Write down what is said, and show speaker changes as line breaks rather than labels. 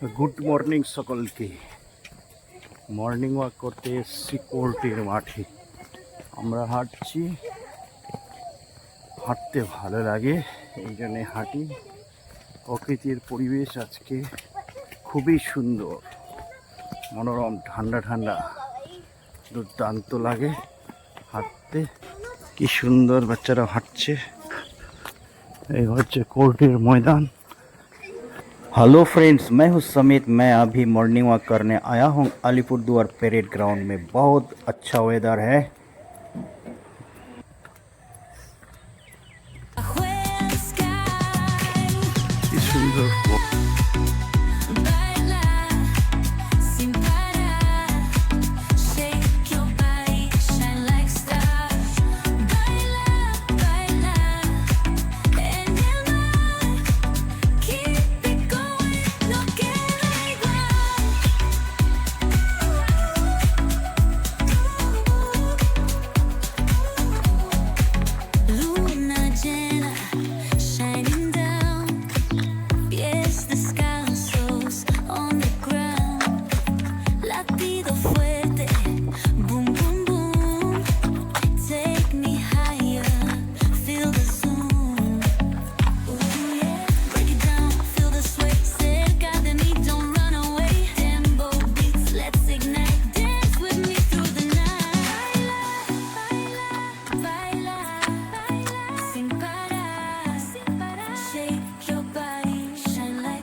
Good morning সকলকে। Morning walk করতে এসেছি কোর্টের মাঠে। আমরা হাঁটছি, হাঁটতে ভালো লাগে এই জন্যে হাঁটি। প্রকৃতির পরিবেশ আজকে খুবই সুন্দর, মনোরম, ঠান্ডা ঠান্ডা, দুর্দান্ত লাগে হাঁটতে। কি সুন্দর বাচ্চারা হাঁটছে। এই হচ্ছে কোर्टेर मैदान। हेलो फ्रेंड्स, मैं हूं समित। मैं अभी मॉर्निंग वॉक करने आया हूं अलीपुरद्वार परेड ग्राउंड में। बहुत अच्छा वेदर है।